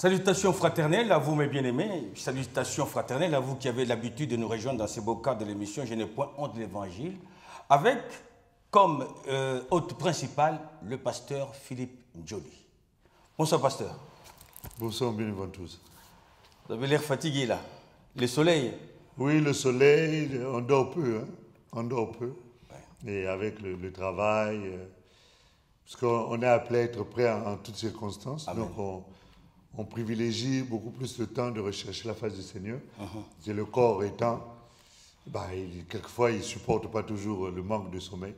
Salutations fraternelles à vous mes bien-aimés, salutations fraternelles à vous qui avez l'habitude de nous rejoindre dans ces beaux cadres de l'émission Je n'ai point honte de l'Évangile, avec comme hôte principal le pasteur Philippe Njoli. Bonsoir pasteur. Bonsoir, bienvenue à tous. Vous avez l'air fatigué là. Le soleil. Oui, le soleil, on dort peu, hein? On dort peu. Ouais. Et avec le travail, parce qu'on est appelé à être prêt en toutes circonstances. Amen. Donc on privilégie beaucoup plus le temps de rechercher la face du Seigneur. Et le corps étant, quelquefois il ne supporte pas toujours le manque de sommeil.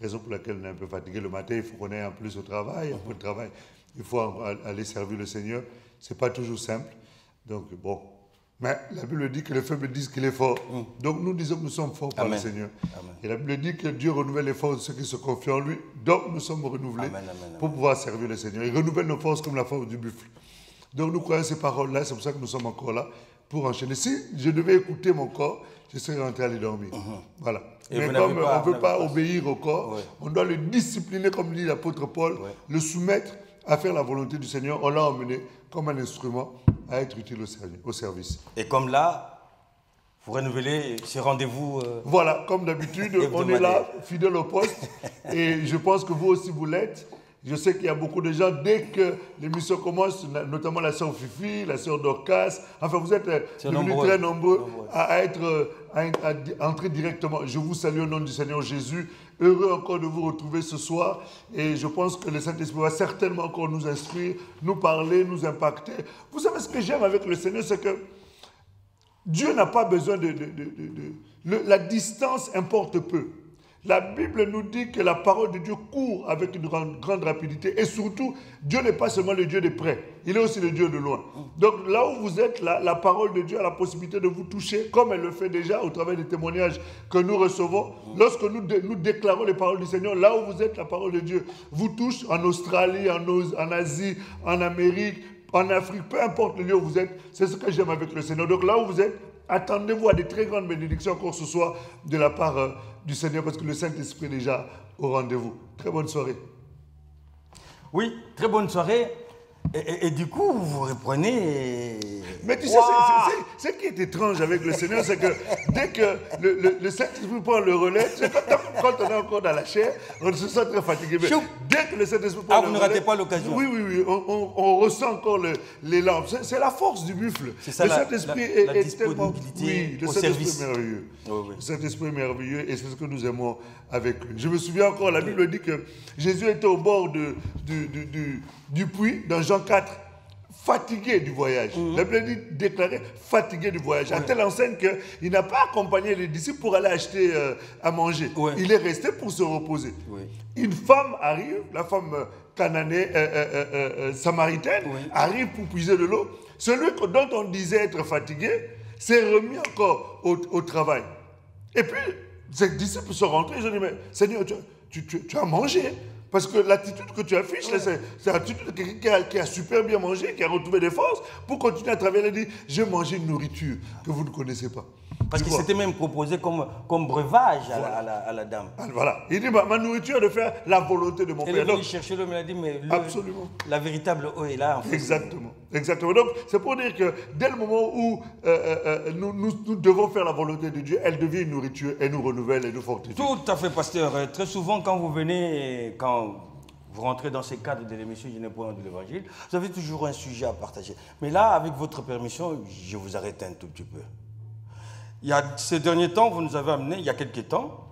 Raison pour laquelle on est un peu fatigué le matin. Il faut qu'on aille en plus au travail. Après le travail, il faut aller servir le Seigneur. Ce n'est pas toujours simple. Donc bon. Mais la Bible dit que les faibles disent qu'il est fort. Donc nous disons que nous sommes forts par le Seigneur. Amen. Et la Bible dit que Dieu renouvelle les forces de ceux qui se confient en lui. Donc nous sommes renouvelés pour pouvoir servir le Seigneur. Il renouvelle nos forces comme la force du buffle. Donc nous croyons ces paroles-là, c'est pour ça que nous sommes encore là, pour enchaîner. Si je devais écouter mon corps, je serais rentré à aller dormir. Voilà. Mais comme on ne peut pas obéir au corps, on doit le discipliner, comme dit l'apôtre Paul, le soumettre à faire la volonté du Seigneur. On l'a emmené comme un instrument à être utile au service. Et comme là, vous renouvelez ces rendez-vous. Voilà, comme d'habitude, on est là, fidèle au poste. Et je pense que vous aussi, vous l'êtes. Je sais qu'il y a beaucoup de gens, dès que l'émission commence, notamment la sœur Fifi, la sœur Dorcas, enfin vous êtes devenus très nombreux à entrer directement. Je vous salue au nom du Seigneur Jésus. Heureux encore de vous retrouver ce soir. Et je pense que le Saint-Esprit va certainement encore nous instruire, nous parler, nous impacter. Vous savez ce que j'aime avec le Seigneur, c'est que Dieu n'a pas besoin la distance importe peu. La Bible nous dit que la parole de Dieu court avec une grande rapidité. Et surtout, Dieu n'est pas seulement le Dieu de près, il est aussi le Dieu de loin. Donc là où vous êtes, la parole de Dieu a la possibilité de vous toucher, comme elle le fait déjà au travers des témoignages que nous recevons. Lorsque nous déclarons les paroles du Seigneur, là où vous êtes, la parole de Dieu vous touche, en Australie, en Asie, en Amérique, en Afrique, peu importe le lieu où vous êtes. C'est ce que j'aime avec le Seigneur. Donc là où vous êtes, attendez-vous à des très grandes bénédictions encore ce soir de la part du Seigneur, parce que le Saint-Esprit est déjà au rendez-vous. Très bonne soirée. Oui, très bonne soirée. Et du coup, vous reprenez... Mais tu sais, ce qui est étrange avec le Seigneur, c'est que dès que le Saint-Esprit prend le relais, quand on est encore dans la chair, on se sent très fatigué. Mais dès que le Saint-Esprit prend le relais... vous ne ratez pas l'occasion. Oui, on ressent encore l'élan. C'est la force du buffle. C'est ça, le Saint-Esprit est tellement... Oui, le Saint-Esprit est merveilleux. Le Saint-Esprit est merveilleux et c'est ce que nous aimons avec lui. Je me souviens encore, la Bible dit que Jésus était au bord du puits, dans Jean 4, fatigué du voyage. La Bible dit déclaré fatigué du voyage. À telle enseigne qu'il n'a pas accompagné les disciples pour aller acheter à manger. Il est resté pour se reposer. Une femme arrive, la femme samaritaine, arrive pour puiser de l'eau. Celui dont on disait être fatigué s'est remis encore au travail. Et puis, ses disciples sont rentrés, ils ont dit, mais Seigneur, tu as mangé. Parce que l'attitude que tu affiches, c'est l'attitude de quelqu'un qui a super bien mangé, qui a retrouvé des forces, pour continuer à travailler. Il dit, j'ai mangé une nourriture que vous ne connaissez pas. Parce qu'il s'était même proposé comme breuvage à la dame. Voilà. Il dit, ma nourriture est de faire la volonté de mon Père. Il est venu chercher l'homme, il a dit, mais absolument. La véritable eau est là. En fait. Exactement. Donc, c'est pour dire que dès le moment où nous devons faire la volonté de Dieu, elle devient une nourriture, elle nous renouvelle, elle nous fortifie. Tout à fait, pasteur. Très souvent, quand vous venez, quand vous rentrez dans ces cadres de l'émission Je n'ai point honte de l'Évangile, vous avez toujours un sujet à partager. Mais là, avec votre permission, je vous arrête un tout petit peu. Ces derniers temps, vous nous avez amené, il y a quelques temps,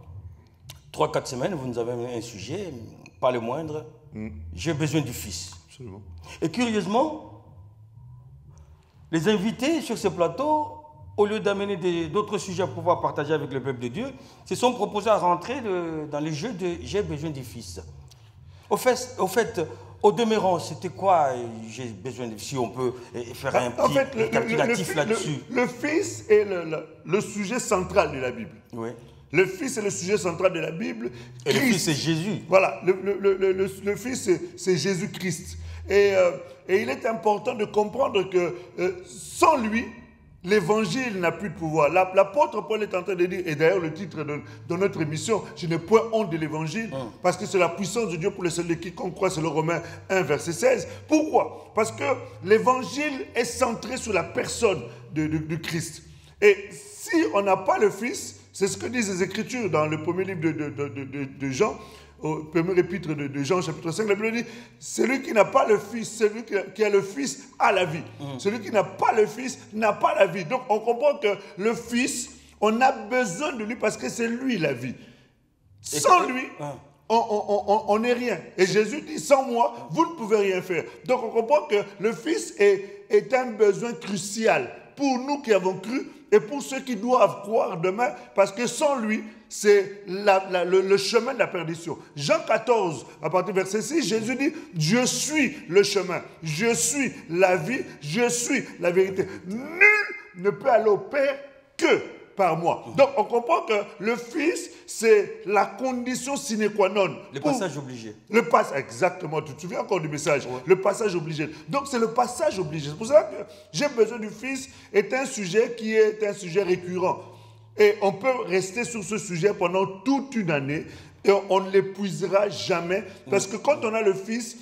3-4 semaines, vous nous avez amené un sujet, pas le moindre, j'ai besoin du Fils. Absolument. Et curieusement, les invités sur ce plateau, au lieu d'amener d'autres sujets à pouvoir partager avec le peuple de Dieu, se sont proposés à rentrer dans le jeu de j'ai besoin du Fils. Au fait, au demeurant, c'était quoi j'ai besoin de... Si on peut faire un petit récapitulatif là-dessus. Le Fils est le sujet central de la Bible. Oui. Le Fils est le sujet central de la Bible. Et le Fils, c'est Jésus. Voilà, le Fils, c'est Jésus-Christ. Et il est important de comprendre que sans lui, l'évangile n'a plus de pouvoir. L'apôtre Paul est en train de dire, et d'ailleurs le titre de notre émission, je n'ai point honte de l'évangile, parce que c'est la puissance de Dieu pour le salut de quiconque croit, c'est le Romains 1, verset 16. Pourquoi? Parce que l'évangile est centré sur la personne de Christ. Et si on n'a pas le Fils, c'est ce que disent les Écritures dans le premier livre de Jean, au premier épître de Jean, chapitre 5, la Bible dit, celui qui n'a pas le Fils, celui qui a le Fils a la vie. Celui qui n'a pas le Fils n'a pas la vie. Donc on comprend que le Fils, on a besoin de lui parce que c'est lui la vie. Sans lui, on n'est rien. Et Jésus dit, sans moi, vous ne pouvez rien faire. Donc on comprend que le Fils est un besoin crucial pour nous qui avons cru et pour ceux qui doivent croire demain, parce que sans lui, c'est le chemin de la perdition. Jean 14, à partir du verset 6, Jésus dit, je suis le chemin, je suis la vie, je suis la vérité. Nul ne peut aller au Père que par moi. Donc on comprend que le Fils, c'est la condition sine qua non. Le passage obligé. Exactement, tu te souviens encore du message, le passage obligé. Donc c'est le passage obligé. C'est pour ça que j'ai besoin du Fils est un sujet qui est un sujet récurrent. Et on peut rester sur ce sujet pendant toute une année et on ne l'épuisera jamais. Parce que quand on a le Fils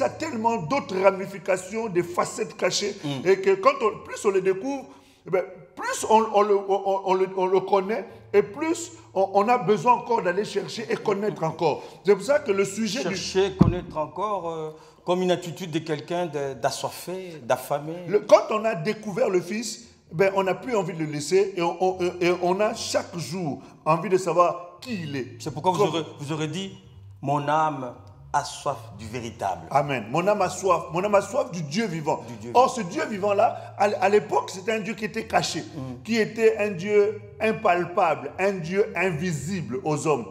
a tellement d'autres ramifications, des facettes cachées, et que plus on le découvre, plus on le connaît et plus on a besoin encore d'aller chercher et connaître encore. C'est pour ça que le sujet... Chercher, connaître encore, comme une attitude de quelqu'un d'assoiffé, d'affamé. Quand on a découvert le Fils, on n'a plus envie de le laisser et on a chaque jour envie de savoir qui il est. C'est pourquoi vous aurez dit, mon âme a soif du véritable. Amen. Mon âme a soif du Dieu vivant. Or, ce Dieu vivant-là, à l'époque, c'était un Dieu qui était caché, qui était un Dieu impalpable, un Dieu invisible aux hommes.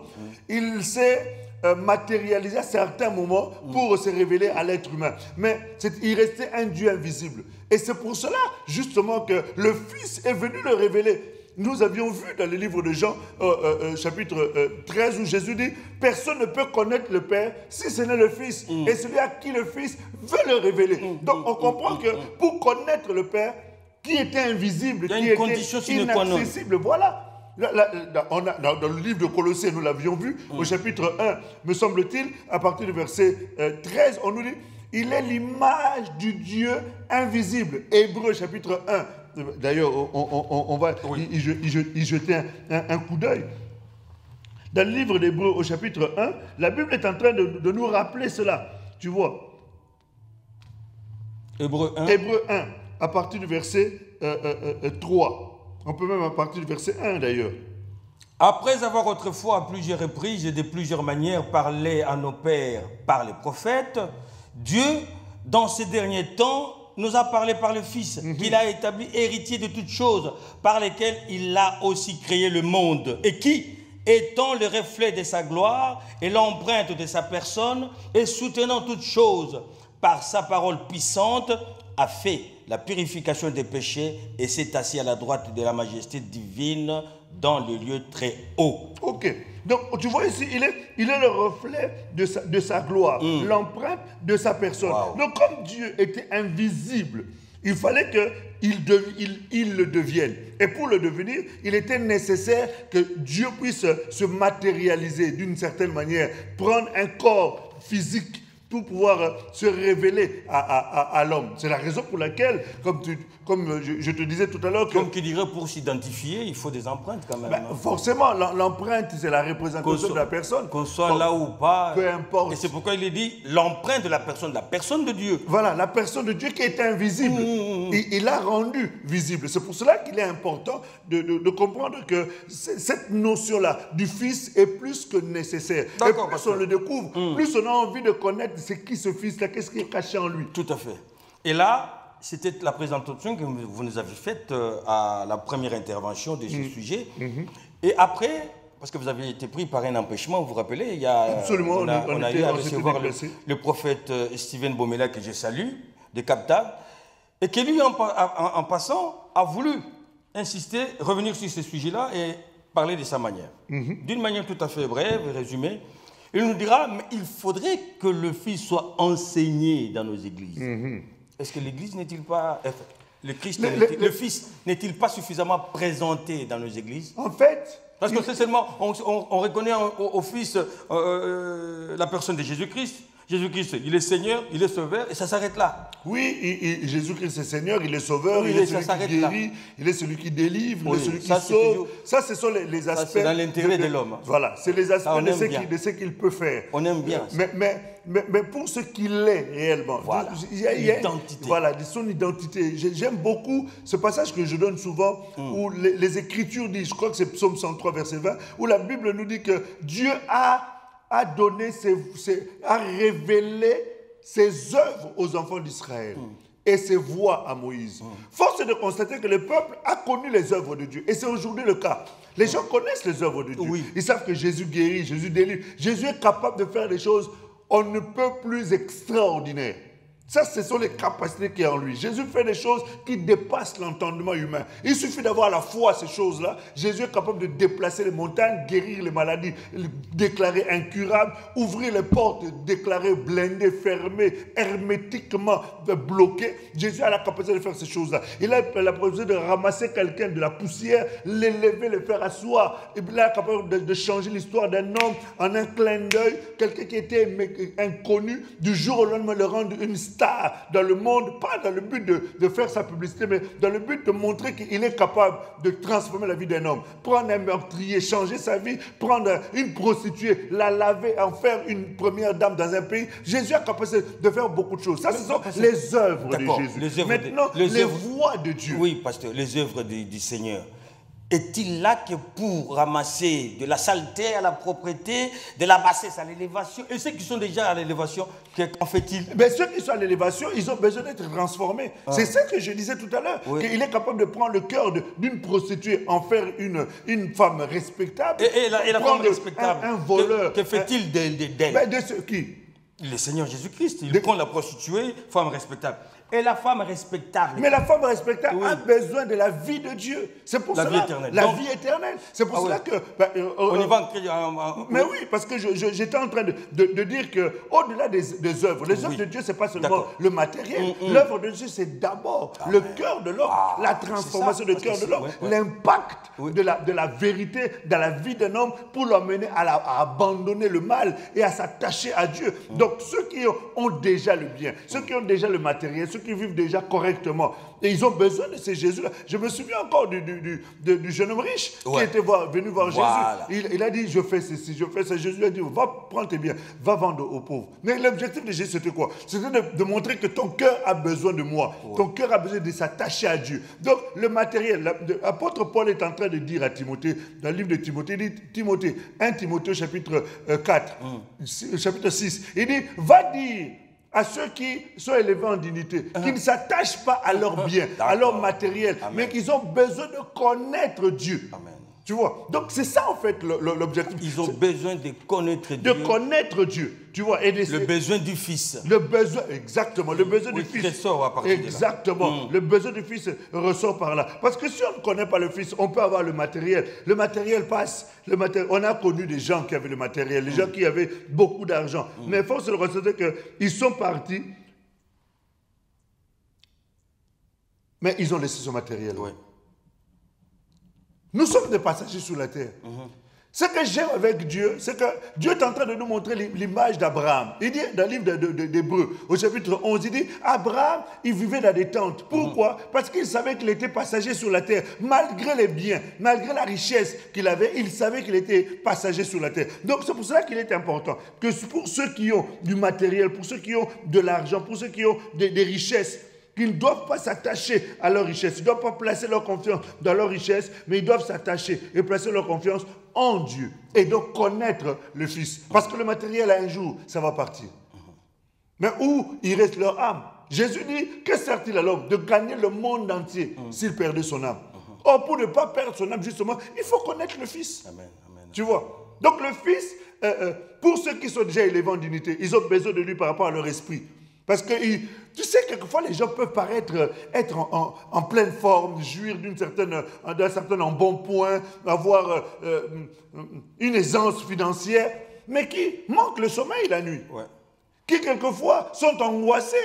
Il s'est matérialisé à certains moments pour se révéler à l'être humain. Mais il restait un Dieu invisible. Et c'est pour cela, justement, que le Fils est venu le révéler. Nous avions vu dans le livre de Jean, chapitre 13, où Jésus dit « Personne ne peut connaître le Père si ce n'est le Fils. Et celui à qui le Fils veut le révéler. » Donc on comprend que pour connaître le Père, qui était invisible, qui était inaccessible, voilà. Dans le livre de Colossiens, nous l'avions vu, au chapitre 1, me semble-t-il, à partir du verset 13, on nous dit « Il est l'image du Dieu invisible. » Hébreux, chapitre 1. D'ailleurs, on va y jeter un coup d'œil. Dans le livre d'Hébreux, au chapitre 1, la Bible est en train de nous rappeler cela. Tu vois. Hébreux 1. Hébreux 1, à partir du verset 3. On peut même à partir du verset 1 d'ailleurs. Après avoir autrefois à plusieurs reprises et de plusieurs manières parlé à nos pères par les prophètes, Dieu, dans ces derniers temps, nous a parlé par le Fils, qu'il a établi héritier de toutes choses, par lesquelles il a aussi créé le monde, et qui, étant le reflet de sa gloire et l'empreinte de sa personne, et soutenant toutes choses par sa parole puissante, a fait la purification des péchés et s'est assis à la droite de la majesté divine dans le lieu très haut. Ok. Donc, tu vois ici, il est le reflet de sa gloire, l'empreinte de sa personne. Wow. Donc, comme Dieu était invisible, il fallait qu'il le devienne. Et pour le devenir, il était nécessaire que Dieu puisse se matérialiser d'une certaine manière, prendre un corps physique pour pouvoir se révéler à l'homme. C'est la raison pour laquelle, comme je te disais tout à l'heure... Comme qui dirait, pour s'identifier, il faut des empreintes quand même. Forcément, l'empreinte, c'est la représentation de la personne. Qu'on soit là ou pas. Peu importe. Et c'est pourquoi il est dit l'empreinte de la personne de Dieu. Voilà, la personne de Dieu qui est invisible. Il l'a rendu visible. C'est pour cela qu'il est important de comprendre que cette notion-là du Fils est plus que nécessaire. Et plus on le découvre, plus on a envie de connaître c'est qui ce Fils-là, qu'est-ce qui est caché en lui. Tout à fait. Et là, c'était la présentation que vous nous avez faite à la première intervention de ce sujet. Et après, parce que vous avez été pris par un empêchement, vous vous rappelez, il y a, absolument, on a eu à recevoir le prophète Steven Bomela, que je salue, de Cap-Tag, et qui lui, en passant, a voulu insister, revenir sur ce sujet-là et parler de sa manière. D'une manière tout à fait brève et résumée. Il nous dira, mais il faudrait que le Fils soit enseigné dans nos églises. Est-ce que l'Église n'est-il pas... Le Fils n'est-il pas suffisamment présenté dans nos églises? En fait... Parce que c'est seulement, on reconnaît au Fils la personne de Jésus-Christ. Jésus-Christ, il est Seigneur, il est Sauveur, et ça s'arrête là. Oui, Jésus-Christ est Seigneur, il est Sauveur, oui, il est celui qui guérit, il est celui qui délivre, il est celui qui sauve. Ça, ce sont les aspects... C'est dans l'intérêt de l'homme. Voilà, c'est les aspects de ce qu'il peut faire. On aime bien ça. Mais pour ce qu'il est réellement, voilà. L'identité. Voilà, son identité. J'aime beaucoup ce passage que je donne souvent, où les Écritures disent, je crois que c'est Psaume 103, verset 20, où la Bible nous dit que Dieu a donné, a révélé ses œuvres aux enfants d'Israël et ses voies à Moïse. Force est de constater que le peuple a connu les œuvres de Dieu. Et c'est aujourd'hui le cas. Les gens connaissent les œuvres de Dieu. Oui. Ils savent que Jésus guérit, Jésus délivre. Jésus est capable de faire des choses on ne peut plus extraordinaires. Ça, ce sont les capacités qu'il y a en lui. Jésus fait des choses qui dépassent l'entendement humain. Il suffit d'avoir la foi à ces choses-là. Jésus est capable de déplacer les montagnes, guérir les maladies, déclarer incurables, ouvrir les portes, déclarer blindées, fermées, hermétiquement bloquées. Jésus a la capacité de faire ces choses-là. Il a la capacité de ramasser quelqu'un de la poussière, l'élever, le faire asseoir. Il a la capacité de changer l'histoire d'un homme en un clin d'œil. Quelqu'un qui était inconnu, du jour au lendemain, le rendre une star dans le monde, pas dans le but de faire sa publicité, mais dans le but de montrer qu'il est capable de transformer la vie d'un homme. Prendre un meurtrier, changer sa vie, prendre une prostituée, la laver, en faire une première dame dans un pays. Jésus a capacité de faire beaucoup de choses. Ça, ce sont les œuvres de Jésus. Maintenant, les voies de Dieu. Oui, pasteur, les œuvres du Seigneur. Est-il là que pour ramasser de la saleté à la propreté, de la bassesse à l'élévation? Et ceux qui sont déjà à l'élévation, qu'en fait-il? Mais ceux qui sont à l'élévation, ils ont besoin d'être transformés. C'est ça que je disais tout à l'heure. Oui. Qu'il est capable de prendre le cœur d'une prostituée, en faire une femme respectable. Et la femme respectable, un voleur. Que fait-il d'elle? Ben de ceux qui? Le Seigneur Jésus-Christ. Il prend la prostituée, femme respectable. Et la femme respectable. Mais la femme respectable a besoin de la vie de Dieu. C'est pour cela. Vie éternelle. La vie éternelle. C'est pour cela que... on y va mais oui, parce que j'étais en train de dire qu'au-delà des œuvres, les œuvres de Dieu, ce n'est pas seulement le matériel. L'œuvre de Dieu, c'est d'abord le cœur de l'homme, la transformation du cœur de l'homme, l'impact de la vérité dans la vie d'un homme pour l'amener à abandonner le mal et à s'attacher à Dieu. Donc, ceux qui ont déjà le bien, ceux qui ont déjà le matériel, ceux qui vivent déjà correctement. Et ils ont besoin de ces Jésus-là. Je me souviens encore du jeune homme riche qui était venu voir Jésus. Il a dit, je fais ceci, je fais ça. Jésus a dit, va prendre tes biens, va vendre aux pauvres. Mais l'objectif de Jésus, c'était quoi? C'était de montrer que ton cœur a besoin de moi. Ton cœur a besoin de s'attacher à Dieu. Donc, le matériel, l'apôtre Paul est en train de dire à Timothée, dans le livre de Timothée, il dit, Timothée, 1 Timothée, chapitre 4, chapitre 6, il dit, va dire à ceux qui sont élevés en dignité, qui ne s'attachent pas à leur bien, à leur matériel, mais qu'ils ont besoin de connaître Dieu. Amen. Tu vois? Donc c'est ça en fait l'objectif. Ils ont besoin de connaître Dieu. De connaître Dieu. Tu vois? Et le besoin du Fils. Le besoin, exactement, le besoin du Fils. Ressort à partir exactement. De là. Le besoin du Fils ressort par là. Parce que si on ne connaît pas le Fils, on peut avoir le matériel. Le matériel passe. On a connu des gens qui avaient le matériel, des gens qui avaient beaucoup d'argent. Mais il faut se ressentir qu'ils sont partis, mais ils ont laissé ce matériel. Oui. Nous sommes des passagers sur la terre. Ce que j'aime avec Dieu, c'est que Dieu est en train de nous montrer l'image d'Abraham. Il dit dans le livre d'Hébreux, au chapitre 11, il dit, Abraham, il vivait dans des tentes. Pourquoi? Parce qu'il savait qu'il était passager sur la terre. Malgré les biens, malgré la richesse qu'il avait, il savait qu'il était passager sur la terre. Donc c'est pour cela qu'il est important que pour ceux qui ont du matériel, pour ceux qui ont de l'argent, pour ceux qui ont des richesses, qu'ils ne doivent pas s'attacher à leur richesse. Ils ne doivent pas placer leur confiance dans leur richesse, mais ils doivent s'attacher et placer leur confiance en Dieu. Et donc connaître le Fils. Parce que le matériel, un jour, ça va partir. Mais où il reste leur âme? Jésus dit, que sert-il à l'homme de gagner le monde entier s'il perdait son âme? Or, pour ne pas perdre son âme, justement, il faut connaître le Fils. Amen, amen. Tu vois? Donc le Fils, pour ceux qui sont déjà élevés en dignité, ils ont besoin de lui par rapport à leur esprit. Parce que, tu sais, quelquefois, les gens peuvent paraître être en pleine forme, jouir d'un certain embonpoint, avoir une aisance financière, mais qui manquent le sommeil la nuit. Ouais. Qui, quelquefois, sont angoissés.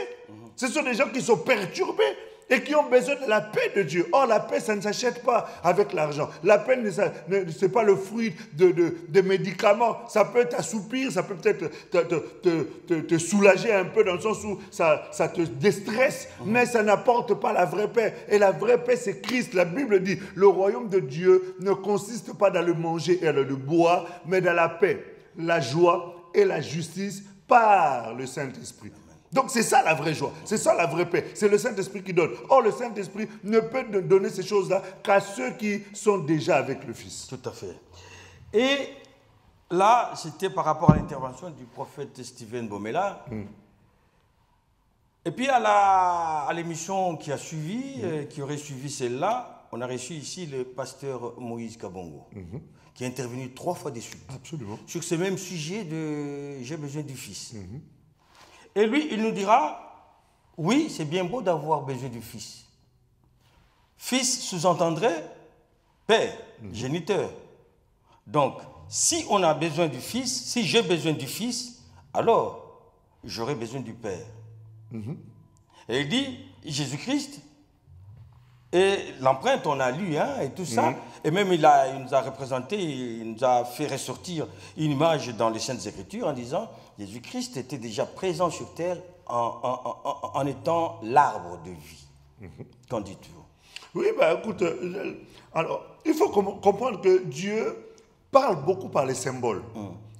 Ce sont des gens qui sont perturbés. et qui ont besoin de la paix de Dieu. Or, la paix, ça ne s'achète pas avec l'argent. La paix, ce n'est pas le fruit de médicaments. Ça peut t'assoupir, ça peut peut-être te soulager un peu dans le sens où ça te déstresse, mais ça n'apporte pas la vraie paix. Et la vraie paix, c'est Christ. La Bible dit, le royaume de Dieu ne consiste pas dans le manger et le boire, mais dans la paix, la joie et la justice par le Saint-Esprit. Donc c'est ça la vraie joie, c'est ça la vraie paix, c'est le Saint-Esprit qui donne. Or le Saint-Esprit ne peut donner ces choses-là qu'à ceux qui sont déjà avec le Fils. Tout à fait. Et là, c'était par rapport à l'intervention du prophète Stephen Bomela. Et puis à l'émission qui a suivi, qui aurait suivi celle-là, on a reçu ici le pasteur Moïse Kabongo, qui est intervenu 3 fois de suite. Absolument. Sur ce même sujet de « j'ai besoin du Fils ». Et lui, il nous dira, oui, c'est bien beau d'avoir besoin du Fils. Fils sous-entendrait Père, géniteur. Donc, si on a besoin du Fils, si j'ai besoin du Fils, alors j'aurai besoin du Père. Et il dit, Jésus-Christ, et l'empreinte, on a lu, hein, et tout ça, et même il nous a représenté, il nous a fait ressortir une image dans les Saintes Écritures en disant, Jésus-Christ était déjà présent sur terre en étant l'arbre de vie. Qu'en dites-vous? Oui, ben écoute, alors, il faut comprendre que Dieu parle beaucoup par les symboles.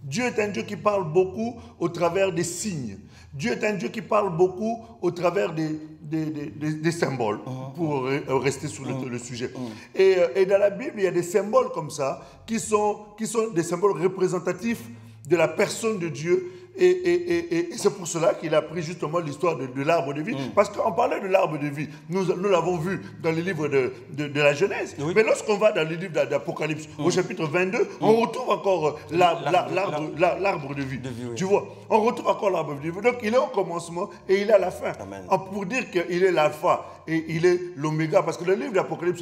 Dieu est un Dieu qui parle beaucoup au travers des signes. Dieu est un Dieu qui parle beaucoup au travers des symboles, pour rester sur le sujet. Et dans la Bible, il y a des symboles comme ça, qui sont des symboles représentatifs de la personne de Dieu. Et c'est pour cela qu'il a pris justement l'histoire de l'arbre de vie. Parce qu'on parlait de l'arbre de vie, nous l'avons vu dans le livre de la Genèse. Oui. Mais lorsqu'on va dans le livre d'Apocalypse, au chapitre 22, on retrouve encore l'arbre de vie. Oui. Tu vois, on retrouve encore l'arbre de vie. Donc il est au commencement et il est à la fin. Amen. Pour dire qu'il est l'alpha et il est l'oméga. Parce que le livre d'Apocalypse,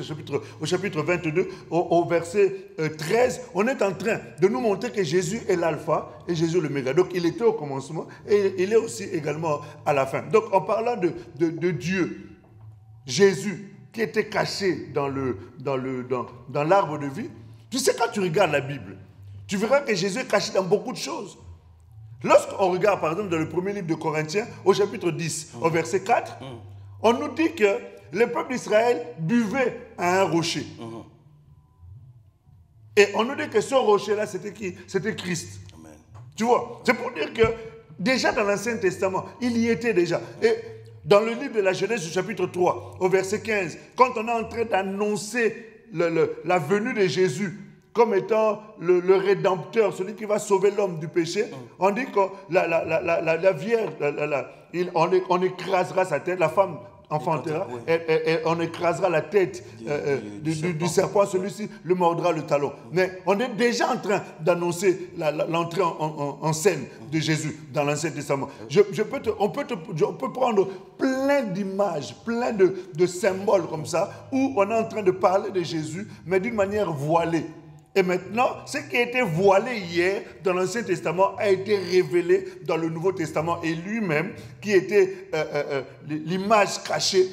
au chapitre 22, au verset 13, on est en train de nous montrer que Jésus est l'alpha et Jésus est l'oméga. Donc il était au commencement et il est aussi également à la fin. Donc en parlant de Dieu, Jésus qui était caché dans l'arbre de vie, tu sais, quand tu regardes la Bible, tu verras que Jésus est caché dans beaucoup de choses. Lorsqu'on regarde par exemple dans le premier livre de Corinthiens, au chapitre 10, au verset 4, on nous dit que le peuple d'Israël buvait à un rocher. Et on nous dit que ce rocher-là, c'était qui? C'était Christ. Amen. Tu vois, c'est pour dire que déjà dans l'Ancien Testament, il y était déjà. Et dans le livre de la Genèse, au chapitre 3, au verset 15, quand on est en train d'annoncer la venue de Jésus comme étant le Rédempteur, celui qui va sauver l'homme du péché, on dit que la Vierge, on écrasera sa tête, la femme enfantera, et on écrasera la tête du serpent, celui-ci le mordra le talon. Mais on est déjà en train d'annoncer l'entrée en scène de Jésus dans l'Ancien Testament. On peut prendre plein d'images, plein de symboles comme ça, où on est en train de parler de Jésus, mais d'une manière voilée. Et maintenant, ce qui a été voilé hier dans l'Ancien Testament a été révélé dans le Nouveau Testament. Et lui-même, qui était l'image cachée,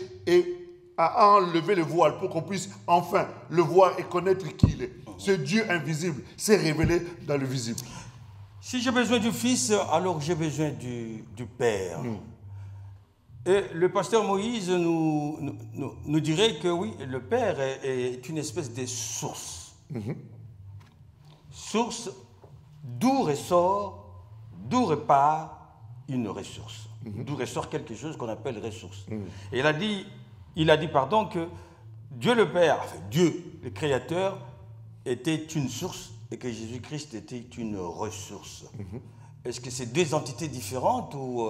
a enlevé le voile pour qu'on puisse enfin le voir et connaître qui il est. Ce Dieu invisible s'est révélé dans le visible. Si j'ai besoin du Fils, alors j'ai besoin du Père. Et le pasteur Moïse nous dirait que oui, le Père est une espèce de source. Source d'où repart une ressource. D'où ressort quelque chose qu'on appelle ressource. Et il a dit que Dieu le Père, enfin Dieu le Créateur, était une source et que Jésus-Christ était une ressource. Est-ce que c'est deux entités différentes ou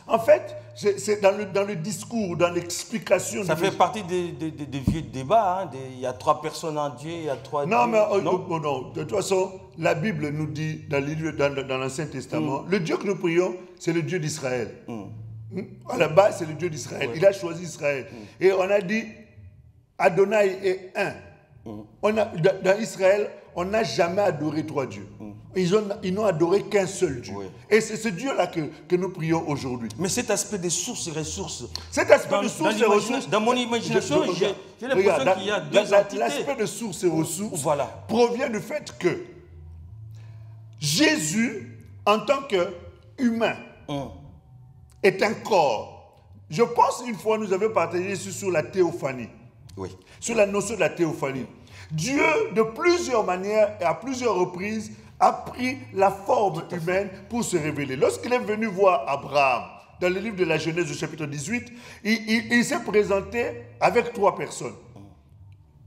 En fait, c'est dans le discours, dans l'explication. Ça fait partie des vieux débats. Hein, il y a 3 personnes en Dieu, il y a 3 non, dieux. Mais non. De toute façon, la Bible nous dit dans l'Ancien Testament, le Dieu que nous prions, c'est le Dieu d'Israël. À la base, c'est le Dieu d'Israël. Il a choisi Israël. Et on a dit, Adonai est un. Dans Israël, on n'a jamais adoré trois dieux. Ils n'ont adoré qu'un seul Dieu. Oui. Et c'est ce Dieu-là que nous prions aujourd'hui. Mais cet aspect des sources et ressources. Cet aspect de sources et ressources. Dans mon imagination, j'ai l'impression qu'il y a deux entités. L'aspect de sources et ressources voilà. provient du fait que Jésus, en tant qu'humain, est un corps. Je pense une fois, nous avions partagé sur la théophanie. Oui. Sur la notion de la théophanie. Dieu, de plusieurs manières et à plusieurs reprises, a pris la forme humaine pour se révéler. Lorsqu'il est venu voir Abraham, dans le livre de la Genèse au chapitre 18, il s'est présenté avec 3 personnes.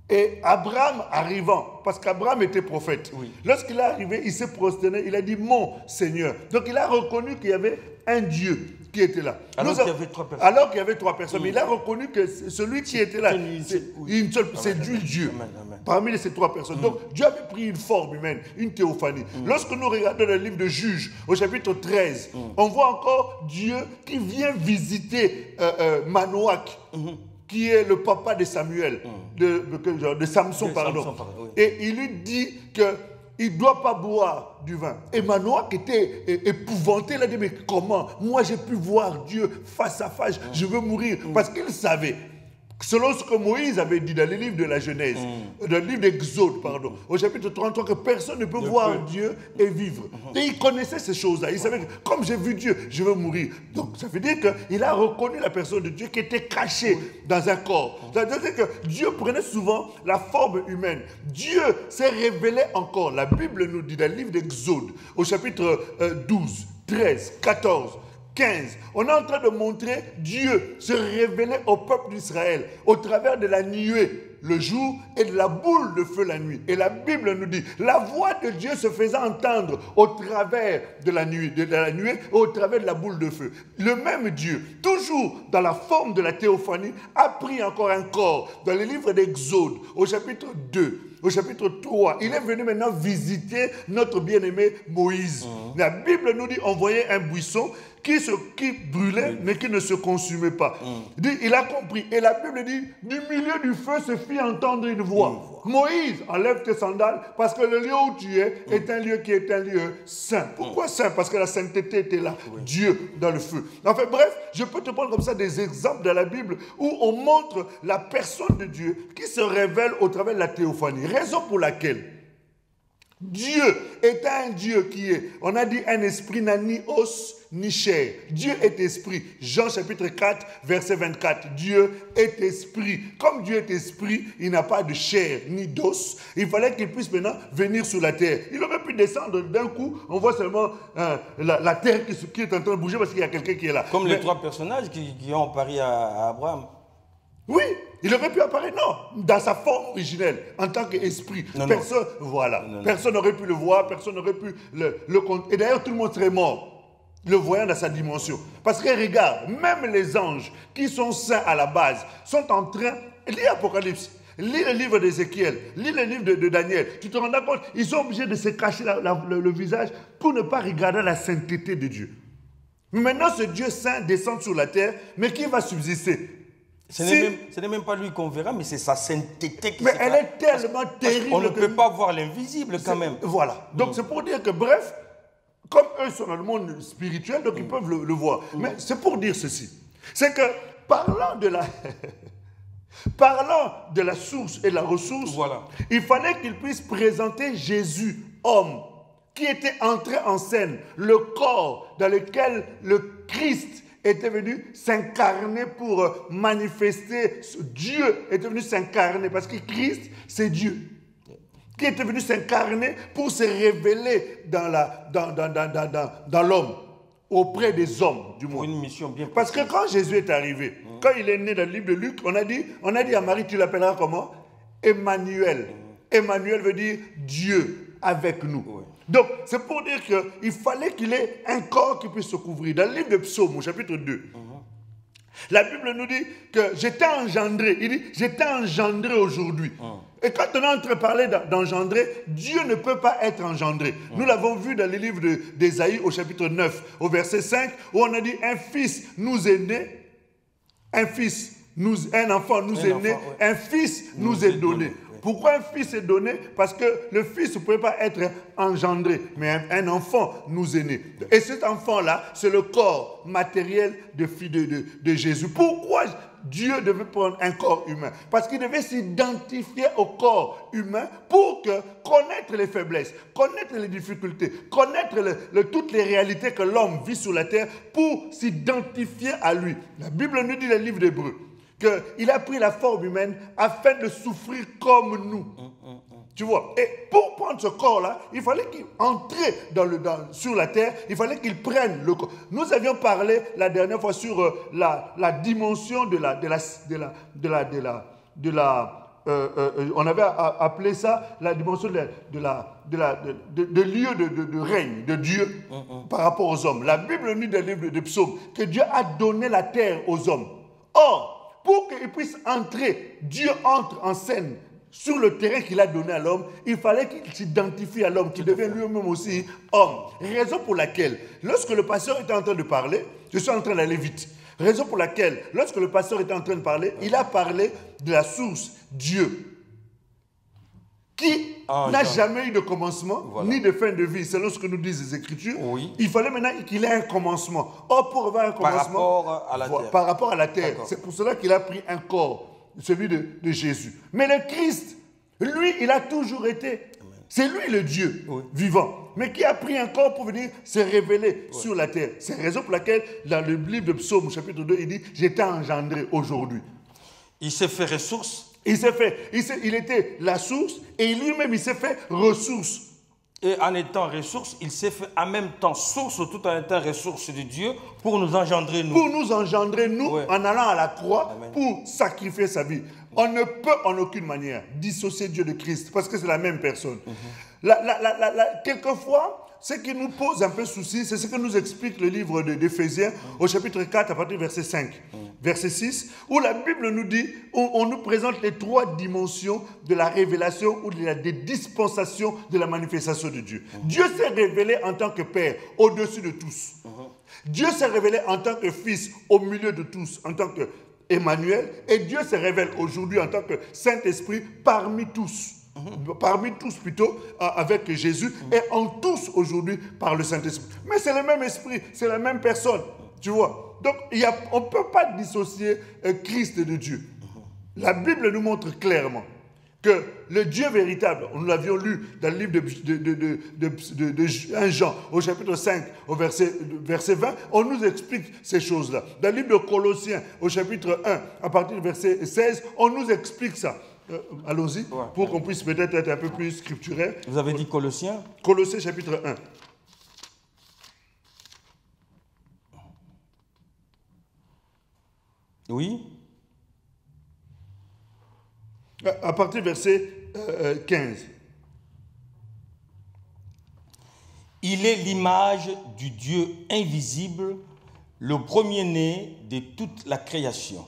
Et Abraham arrivant, parce qu'Abraham était prophète, lorsqu'il est arrivé, il s'est prosterné, il a dit « Mon Seigneur ». Donc il a reconnu qu'il y avait un Dieu qui était là. Alors qu'il y avait 3 personnes. Alors qu'il y avait 3 personnes. Mais il a reconnu que celui qui était là, c'est Dieu. Amen. Parmi ces 3 personnes. Donc Dieu avait pris une forme humaine, une théophanie. Lorsque nous regardons le livre de Juges, au chapitre 13, on voit encore Dieu qui vient visiter Manoach, qui est le papa de Samuel, de Samson, pardon. Oui. Et il lui dit qu'il ne doit pas boire du vin. Et Manoach était épouvanté. Il a dit, mais comment? Moi, j'ai pu voir Dieu face à face. Je veux mourir. Parce qu'il savait, selon ce que Moïse avait dit dans le livre de la Genèse, dans le livre d'Exode, pardon, au chapitre 33, que personne ne peut voir Dieu et vivre. Et il connaissait ces choses-là. Il savait que, comme j'ai vu Dieu, je veux mourir. Donc, ça veut dire qu'il a reconnu la personne de Dieu qui était cachée dans un corps. Ça veut dire que Dieu prenait souvent la forme humaine. Dieu s'est révélé encore. La Bible nous dit dans le livre d'Exode, au chapitre 12, 13, 14, 15, on est en train de montrer Dieu se révéler au peuple d'Israël au travers de la nuée le jour et de la boule de feu la nuit. Et la Bible nous dit, la voix de Dieu se faisait entendre au travers de la nuée et au travers de la boule de feu. Le même Dieu, toujours dans la forme de la théophanie, a pris encore un corps. Dans le livre d'Exode, au chapitre 2, au chapitre 3, il est venu maintenant visiter notre bien-aimé Moïse. La Bible nous dit, on voyait un buisson qui brûlait, mais qui ne se consumait pas. Il a compris. Et la Bible dit, du milieu du feu se fit entendre une voix. Moïse, enlève tes sandales, parce que le lieu où tu es est un lieu qui est un lieu saint. Pourquoi saint? Parce que la sainteté était là. Dieu dans le feu. Enfin bref, je peux te prendre comme ça des exemples dans la Bible où on montre la personne de Dieu qui se révèle au travers de la théophanie. Raison pour laquelle Dieu est un Dieu qui est, on a dit, un esprit n'a ni os ni chair. Dieu est esprit. Jean chapitre 4, verset 24. Dieu est esprit. Comme Dieu est esprit, il n'a pas de chair ni d'os. Il fallait qu'il puisse maintenant venir sur la terre. Il aurait pu descendre d'un coup. On voit seulement la terre qui est en train de bouger parce qu'il y a quelqu'un qui est là. Comme les 3 personnages qui ont pari à Abraham. Oui, il aurait pu apparaître, non, dans sa forme originelle, en tant qu'esprit. Personne, voilà, personne n'aurait pu le voir, personne n'aurait pu le compter. Et d'ailleurs, tout le monde serait mort, le voyant dans sa dimension. Parce que regarde, même les anges qui sont saints à la base sont en train, lis l'Apocalypse, lis le livre d'Ézéchiel, lis le livre de Daniel, tu te rends compte, ils sont obligés de se cacher le visage pour ne pas regarder la sainteté de Dieu. Maintenant, ce Dieu saint descend sur la terre, mais qui va subsister? Ce n'est même pas lui qu'on verra, mais c'est sa sainteté qui mais elle est tellement terrible. On ne peut pas voir l'invisible quand même. Voilà. Donc c'est pour dire que, bref, comme eux sont dans le monde spirituel, donc ils peuvent le voir. Mais c'est pour dire ceci. C'est que, parlant de la source et de la ressource, il fallait qu'ils puissent présenter Jésus, homme, qui était entré en scène, le corps dans lequel le Christ était venu s'incarner pour manifester. Dieu était venu s'incarner parce que Christ, c'est Dieu. Qui était venu s'incarner pour se révéler dans l'homme, auprès des hommes du monde. Une mission bien parce que quand Jésus est arrivé, quand il est né dans le livre de Luc, on a dit à Marie, tu l'appelleras comment? Emmanuel. Emmanuel veut dire Dieu avec nous. Donc, c'est pour dire qu'il fallait qu'il ait un corps qui puisse se couvrir. Dans le livre de Psaume, au chapitre 2, la Bible nous dit que j'étais engendré. Il dit, j'étais engendré aujourd'hui. Et quand on est en train de parler d'engendrer, Dieu ne peut pas être engendré. Nous l'avons vu dans le livre d'Ésaïe, au chapitre 9, au verset 5, où on a dit, un fils nous est né, un enfant nous est né, un fils nous est donné. Pourquoi un fils est donné? Parce que le fils ne pouvait pas être engendré, mais un enfant nous est né. Et cet enfant-là, c'est le corps matériel de Jésus. Pourquoi Dieu devait prendre un corps humain? Parce qu'il devait s'identifier au corps humain pour connaître les faiblesses, connaître les difficultés, connaître toutes les réalités que l'homme vit sur la terre pour s'identifier à lui. La Bible nous dit dans le livre d'Hébreux qu'il a pris la forme humaine afin de souffrir comme nous. Tu vois, et pour prendre ce corps-là, il fallait qu'il entre sur la terre, il fallait qu'il prenne le corps. Nous avions parlé la dernière fois sur la dimension on avait appelé ça la dimension de lieu de règne de Dieu par rapport aux hommes. La Bible nous dit dans le livre de Psaumes que Dieu a donné la terre aux hommes. Or, pour qu'il puisse entrer, Dieu entre en scène sur le terrain qu'il a donné à l'homme, il fallait qu'il s'identifie à l'homme, qu'il devienne lui-même aussi homme. Raison pour laquelle, lorsque le pasteur était en train de parler, je suis en train d'aller vite, raison pour laquelle, lorsque le pasteur était en train de parler, il a parlé de la source, Dieu, qui n'a jamais eu de commencement, ni de fin de vie, selon ce que nous disent les Écritures. Oui. Il fallait maintenant qu'il ait un commencement. Or, pour avoir un commencement, par rapport à la terre, c'est pour cela qu'il a pris un corps, celui de Jésus. Mais le Christ, lui, il a toujours été. C'est lui le Dieu vivant, mais qui a pris un corps pour venir se révéler sur la terre. C'est la raison pour laquelle, dans le livre de Psaume, chapitre 2, il dit « J'étais engendré aujourd'hui ». Il s'est fait ressource. Il était la source et lui-même, il s'est fait ressource. Et en étant ressource, il s'est fait en même temps source tout en étant ressource de Dieu pour nous engendrer nous. Pour nous engendrer nous en allant à la croix pour sacrifier sa vie. On ne peut en aucune manière dissocier Dieu de Christ parce que c'est la même personne. Quelquefois, ce qui nous pose un peu souci, c'est ce que nous explique le livre d'Éphésiens au chapitre 4 à partir du verset 5, verset 6, où la Bible nous dit, on nous présente les trois dimensions de la révélation ou des dispensations de la manifestation de Dieu. Dieu s'est révélé en tant que Père au-dessus de tous. Dieu s'est révélé en tant que Fils au milieu de tous, en tant que Emmanuel, et Dieu se révèle aujourd'hui en tant que Saint-Esprit parmi tous. Parmi tous plutôt, avec Jésus, et en tous aujourd'hui par le Saint-Esprit. Mais c'est le même esprit, c'est la même personne, tu vois. Donc, on ne peut pas dissocier Christ de Dieu. La Bible nous montre clairement que le Dieu véritable, nous l'avions lu dans le livre de 1 Jean, au chapitre 5, au verset 20, on nous explique ces choses-là. Dans le livre de Colossiens, au chapitre 1, à partir du verset 16, on nous explique ça. Allons-y, pour qu'on puisse peut-être être un peu plus scripturaire. Vous avez dit Colossiens? Colossiens chapitre 1. Oui. À partir du verset 15. Il est l'image du Dieu invisible, le premier-né de toute la création.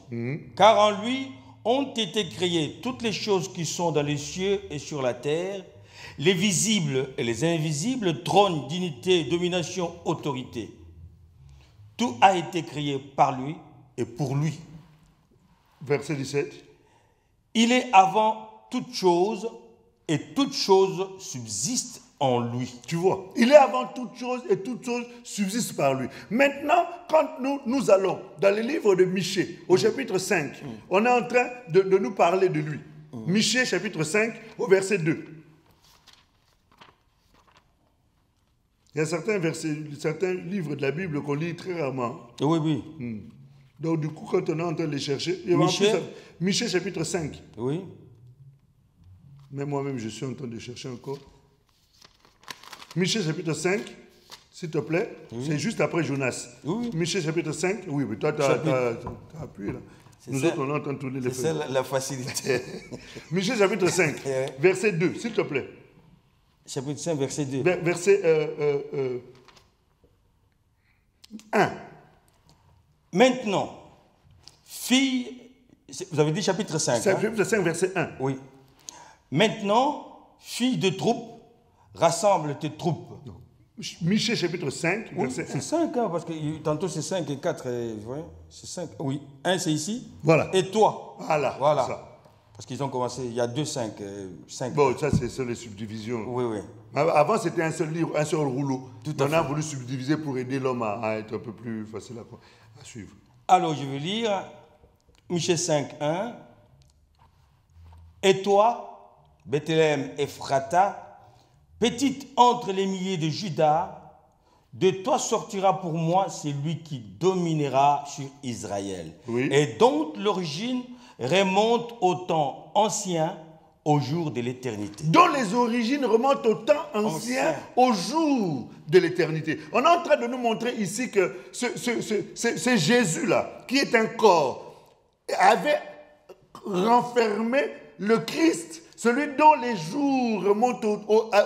Car en lui ont été créées toutes les choses qui sont dans les cieux et sur la terre, les visibles et les invisibles, trône, dignité, domination, autorité. Tout a été créé par lui et pour lui. Verset 17. Il est avant toute chose et toute chose subsiste en lui. Tu vois, il est avant toute chose et toute chose subsiste par lui. Maintenant, quand nous allons dans le livre de Michée, au chapitre 5, on est en train de nous parler de lui. Michée, chapitre 5, au verset 2. Il y a certains livres de la Bible qu'on lit très rarement. Oui, oui. Donc, du coup, quand on est en train de les chercher, Michée, chapitre 5. Oui. Mais moi-même, je suis en train de chercher encore. Michée, chapitre 5, s'il te plaît. Oui. C'est juste après Jonas. Oui. Michée, chapitre 5. Oui, mais toi, tu as appuyé là. Nous autres, on est en train de tourner les feuilles. C'est ça la facilité. Michée, chapitre 5, verset 2, s'il te plaît. Chapitre 5, verset 2. Verset 1. Maintenant, fille... Vous avez dit chapitre 5. Chapitre 5, verset 1. Oui. Maintenant, fille de troupe, rassemble tes troupes. Michée, chapitre 5, verset 1. C'est 5, hein, parce que tantôt c'est 5 et 4. C'est 5. Oui. 1, c'est ici. Voilà. Et toi. Voilà. Ça. Parce qu'ils ont commencé, il y a 5. Bon, ça, c'est les subdivisions. Oui, oui. Avant, c'était un seul livre, un seul rouleau. Tout à On a fait. voulu subdiviser pour aider l'homme à être un peu plus facile à suivre. Alors, je vais lire Michée 5:1. Et toi, Bethléem Ephrata, petite entre les milliers de Juda, de toi sortira pour moi celui qui dominera sur Israël. Oui. Et dont l'origine remonte au temps ancien, au jour de l'éternité. Dont les origines remontent au temps ancien, au jour de l'éternité. On est en train de nous montrer ici que ce Jésus-là, qui est un corps, avait renfermé le Christ, celui dont les jours remontent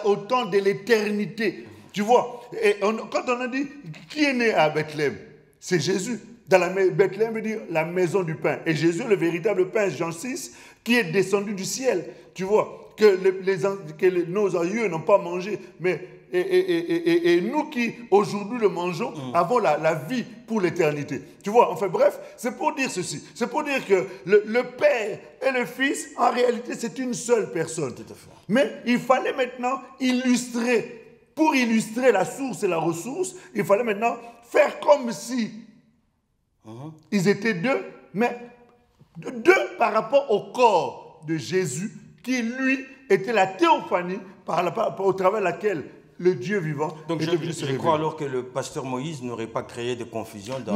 au temps de l'éternité. Tu vois, et quand on a dit qui est né à Bethléem, c'est Jésus. Bethléem veut dire la maison du pain. Et Jésus, le véritable pain, Jean 6, qui est descendu du ciel. Tu vois, que nos aïeux n'ont pas mangé, mais et nous qui aujourd'hui le mangeons, avons la vie pour l'éternité. Tu vois, enfin bref, c'est pour dire ceci. C'est pour dire que le Père et le Fils, en réalité, c'est une seule personne. Tout à fait. Mais il fallait maintenant illustrer. Pour illustrer la source et la ressource, il fallait maintenant faire comme si ils étaient deux, mais deux par rapport au corps de Jésus, qui lui était la théophanie au travers de laquelle le Dieu vivant donc était venu se révéler. je crois alors que le pasteur Moïse n'aurait pas créé de confusion dans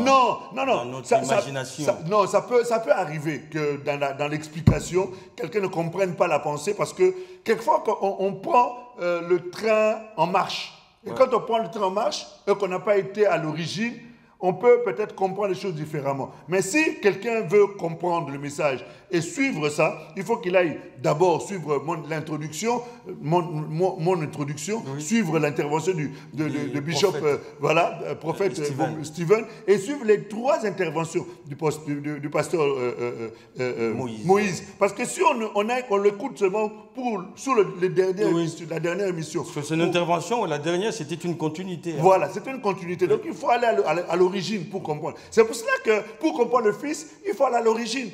notre imagination. Ça peut arriver que dans l'explication, quelqu'un ne comprenne pas la pensée, parce que quelquefois on prend le train en marche. Et quand on prend le train en marche et qu'on n'a pas été à l'origine, on peut peut-être comprendre les choses différemment. Mais si quelqu'un veut comprendre le message et suivre ça, il faut qu'il aille d'abord suivre l'introduction, mon introduction, suivre l'intervention de Bishop, prophète Stephen, et suivre les 3 interventions du pasteur Moïse. Parce que si on l'écoute seulement sur la dernière émission. Parce que son intervention, la dernière, c'était une continuité. Voilà, c'était une continuité. Donc il faut aller à l'origine pour comprendre. C'est pour cela que pour comprendre le Fils, il faut aller à l'origine.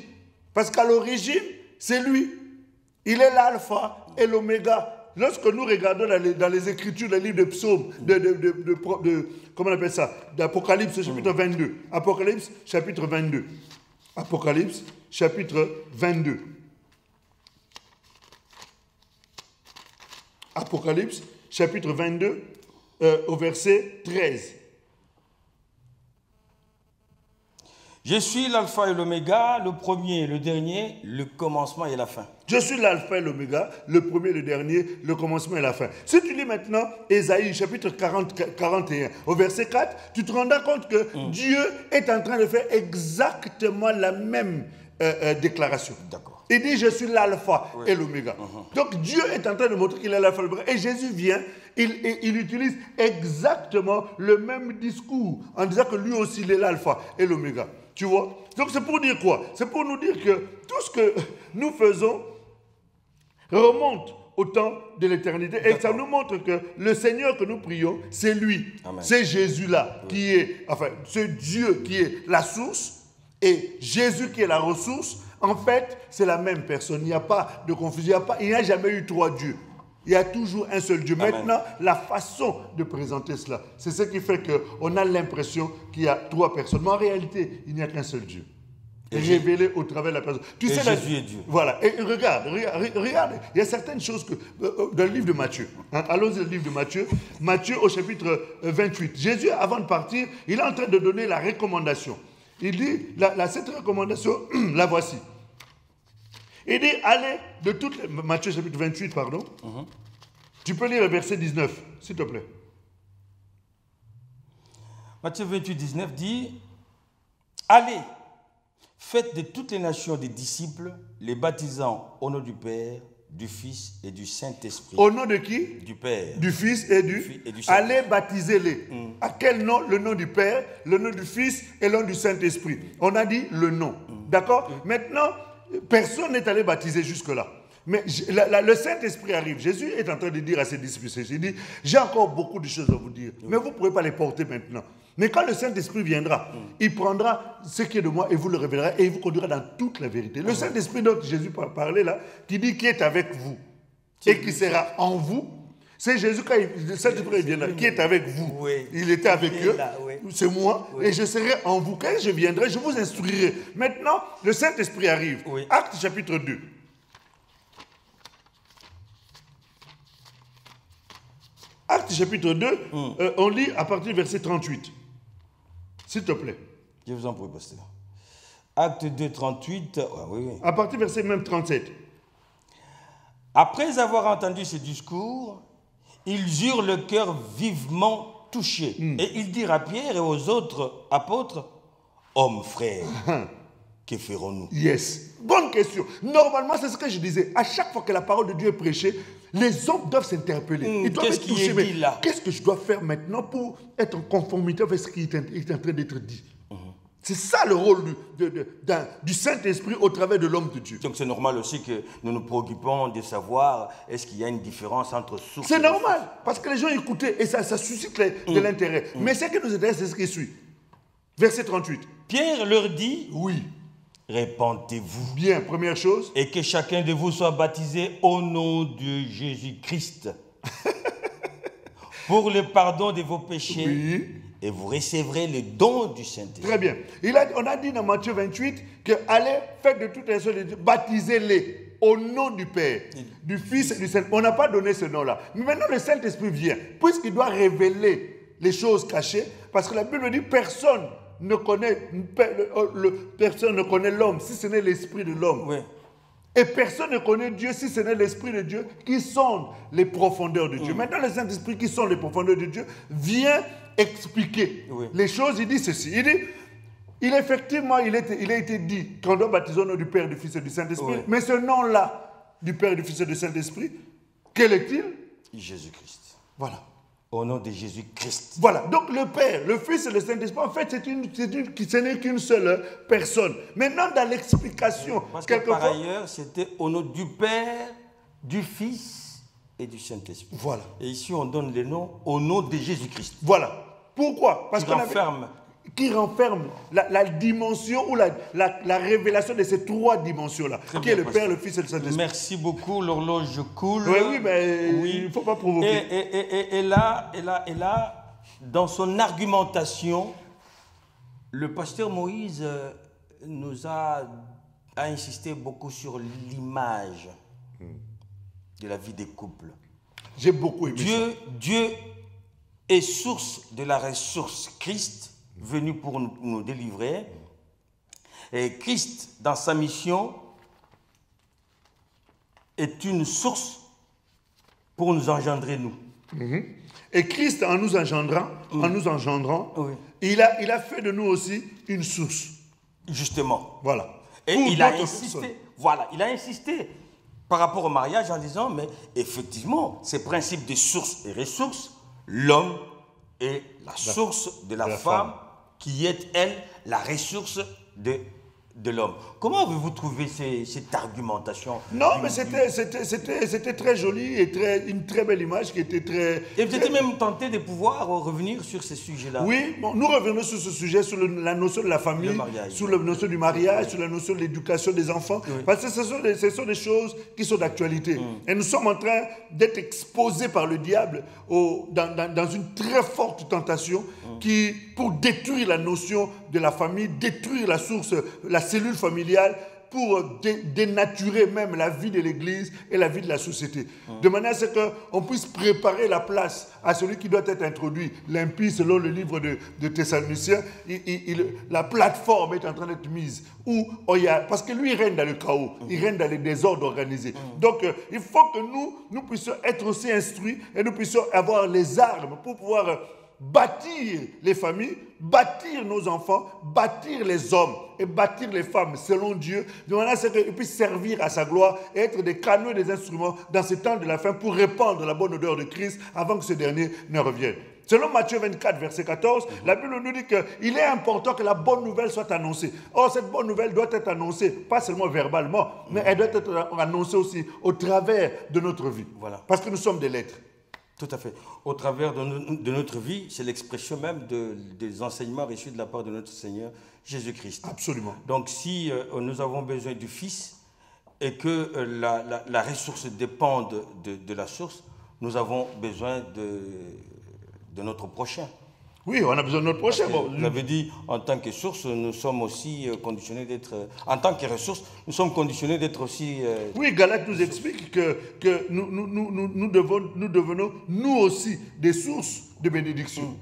Parce qu'à l'origine, c'est lui. Il est l'alpha et l'oméga. Lorsque nous regardons dans les Écritures, les livres de psaumes, comment on appelle ça, d'Apocalypse chapitre 22. Apocalypse chapitre 22. Apocalypse chapitre 22. Apocalypse chapitre 22 au verset 13. Je suis l'alpha et l'oméga, le premier et le dernier, le commencement et la fin. Je suis l'alpha et l'oméga, le premier et le dernier, le commencement et la fin. Si tu lis maintenant Ésaïe chapitre 41 au verset 4, tu te rendras compte que Dieu est en train de faire exactement la même déclaration. D'accord. Il dit je suis l'alpha et l'oméga. Donc Dieu est en train de montrer qu'il est l'alpha et l'oméga. Et Jésus vient, il utilise exactement le même discours en disant que lui aussi il est l'alpha et l'oméga. Tu vois? Donc c'est pour dire quoi? C'est pour nous dire que tout ce que nous faisons remonte au temps de l'éternité. Et ça nous montre que le Seigneur que nous prions, c'est lui. C'est Jésus-là qui est, enfin, ce Dieu qui est la source et Jésus qui est la ressource. En fait, c'est la même personne. Il n'y a pas de confusion. Il n'y a jamais eu 3 dieux. Il y a toujours un seul Dieu. Amen. Maintenant, la façon de présenter cela, c'est ce qui fait qu'on a l'impression qu'il y a 3 personnes. Mais en réalité, il n'y a qu'un seul Dieu. Révélé au travers de la personne. Tu sais, Jésus est Dieu. Voilà. Et regarde. Il y a certaines choses que, dans le livre de Matthieu. Allons-y dans le livre de Matthieu. Matthieu au chapitre 28. Jésus, avant de partir, il est en train de donner la recommandation. Il dit, cette recommandation, la voici. Il dit, allez de toutes les... Matthieu chapitre 28, pardon. Tu peux lire le verset 19, s'il te plaît. Matthieu 28, 19 dit, allez, faites de toutes les nations des disciples, les baptisant au nom du Père, du Fils et du Saint-Esprit. Au nom de qui? Du Père. Du Fils et du Saint-Esprit. Allez, baptisez-les. À quel nom? Le nom du Père, le nom du Fils et le nom du Saint-Esprit. On a dit le nom. D'accord? Maintenant, personne n'est allé baptiser jusque-là. Mais le Saint-Esprit arrive. Jésus est en train de dire à ses disciples, il dit, j'ai encore beaucoup de choses à vous dire, mais vous ne pourrez pas les porter maintenant. Mais quand le Saint-Esprit viendra, il prendra ce qui est de moi et vous le révélera et il vous conduira dans toute la vérité. Le Saint-Esprit dont Jésus parlait là, qui dit qui est avec vous et qui sera en vous, c'est Jésus quand le Saint-Esprit viendra, qui est avec vous. Oui. Il était avec eux, c'est moi, Oui. et je serai en vous. Quand je viendrai, je vous instruirai. Maintenant, le Saint-Esprit arrive. Oui. Acte chapitre 2. Acte chapitre 2, on lit à partir du verset 38. S'il te plaît. Je vous en prie, pasteur. Acte 2, 38. Oui. À partir du verset même 37. Après avoir entendu ce discours, ils eurent le cœur vivement touché. Et ils dirent à Pierre et aux autres apôtres, hommes frères, que ferons-nous? Yes. Bonne question. Normalement, c'est ce que je disais. À chaque fois que la parole de Dieu est prêchée, les hommes doivent s'interpeller. Ils doivent être touchés. Mais qu'est-ce que je dois faire maintenant pour être en conformité avec ce qui est en train d'être dit? C'est ça le rôle du Saint-Esprit au travers de l'homme de Dieu. Donc c'est normal aussi que nous nous préoccupons de savoir est-ce qu'il y a une différence entre source. C'est normal, parce que les gens écoutaient et ça suscite de l'intérêt. Mais ce qui nous intéresse, c'est ce qui suit. Verset 38. Pierre leur dit, oui. Répentez-vous. Bien, première chose. Et que chacun de vous soit baptisé au nom de Jésus-Christ pour le pardon de vos péchés. Oui. Et vous recevrez le don du Saint-Esprit. Très bien. On a dit dans Matthieu 28 que allez, faites de toutes les choses, baptisez-les au nom du Père, du Fils et du Saint-Esprit. On n'a pas donné ce nom-là. Mais maintenant, le Saint-Esprit vient, puisqu'il doit révéler les choses cachées, parce que la Bible dit personne ne connaît l'homme si ce n'est l'Esprit de l'homme. Oui. Et personne ne connaît Dieu si ce n'est l'Esprit de Dieu qui sonde les profondeurs de Dieu. Maintenant, le Saint-Esprit qui sonde les profondeurs de Dieu vient expliquer les choses. Il dit ceci. Il dit, il a été dit qu'on doit baptiser au nom du Père, du Fils et du Saint-Esprit. Mais ce nom-là, du Père, du Fils et du Saint-Esprit, quel est-il? Jésus-Christ. Voilà. Au nom de Jésus-Christ. Voilà. Donc le Père, le Fils et le Saint-Esprit, en fait, ce n'est qu'une seule personne. Maintenant, dans l'explication... Parce que par ailleurs, c'était au nom du Père, du Fils et du Saint-Esprit. Voilà. Et ici, on donne les noms au nom de Jésus-Christ. Voilà. Pourquoi? Parce qu'on qui renferme la dimension ou la révélation de ces trois dimensions-là, qui est le Père, le Fils et le Saint-Esprit. Merci beaucoup, l'horloge coule. Oui, mais il ne faut pas provoquer. Et là, dans son argumentation, le pasteur Moïse nous a insisté beaucoup sur l'image de la vie des couples. J'ai beaucoup aimé ça. Dieu est source de la ressource Christ, venu pour nous délivrer. Et Christ, dans sa mission, est une source pour nous engendrer, nous. Et Christ, en nous engendrant, il a fait de nous aussi une source. Justement. Voilà. Et il a insisté. Voilà, il a insisté par rapport au mariage en disant, mais effectivement, ces principes de source et ressource, l'homme est la source de la femme, qui est, elle, la ressource de l'homme. Comment avez-vous trouvé cette argumentation? Non, mais c'était très joli et une très belle image qui était très... Et vous étiez même tenté de pouvoir revenir sur ce sujet-là. Oui, bon, nous revenons sur ce sujet, sur la notion de la famille, sur la notion du mariage, sur la notion de l'éducation des enfants, parce que ce sont des choses qui sont d'actualité. Et nous sommes en train d'être exposés par le diable dans une très forte tentation pour détruire la notion de la famille, détruire la source, la cellule familiale, pour dénaturer même la vie de l'Église et la vie de la société. De manière à ce qu'on puisse préparer la place à celui qui doit être introduit. L'impie, selon le livre de Thessaloniciens, la plateforme est en train d'être mise. Parce que lui, il règne dans le chaos, il règne dans les désordres organisés. Donc, il faut que nous puissions être aussi instruits et nous puissions avoir les armes pour pouvoir bâtir les familles, bâtir nos enfants, bâtir les hommes et bâtir les femmes selon Dieu, de manière à ce qu'ils puissent servir à sa gloire et être des canaux et des instruments dans ce temps de la fin pour répandre la bonne odeur de Christ avant que ce dernier ne revienne. Selon Matthieu 24, verset 14, la Bible nous dit qu'il est important que la bonne nouvelle soit annoncée. Or, cette bonne nouvelle doit être annoncée, pas seulement verbalement, mais elle doit être annoncée aussi au travers de notre vie. Voilà. Parce que nous sommes des lettres. Tout à fait. Au travers de notre vie, c'est l'expression même des enseignements reçus de la part de notre Seigneur Jésus-Christ. Absolument. Donc si nous avons besoin du Fils et que la ressource dépend de la source, nous avons besoin de notre prochain. Oui, on a besoin de notre prochain. Bon, vous avez dit, en tant que source, nous sommes aussi conditionnés d'être... En tant que ressource, nous sommes conditionnés d'être aussi... Oui, Galate nous explique que nous devenons, nous aussi, des sources de bénédiction.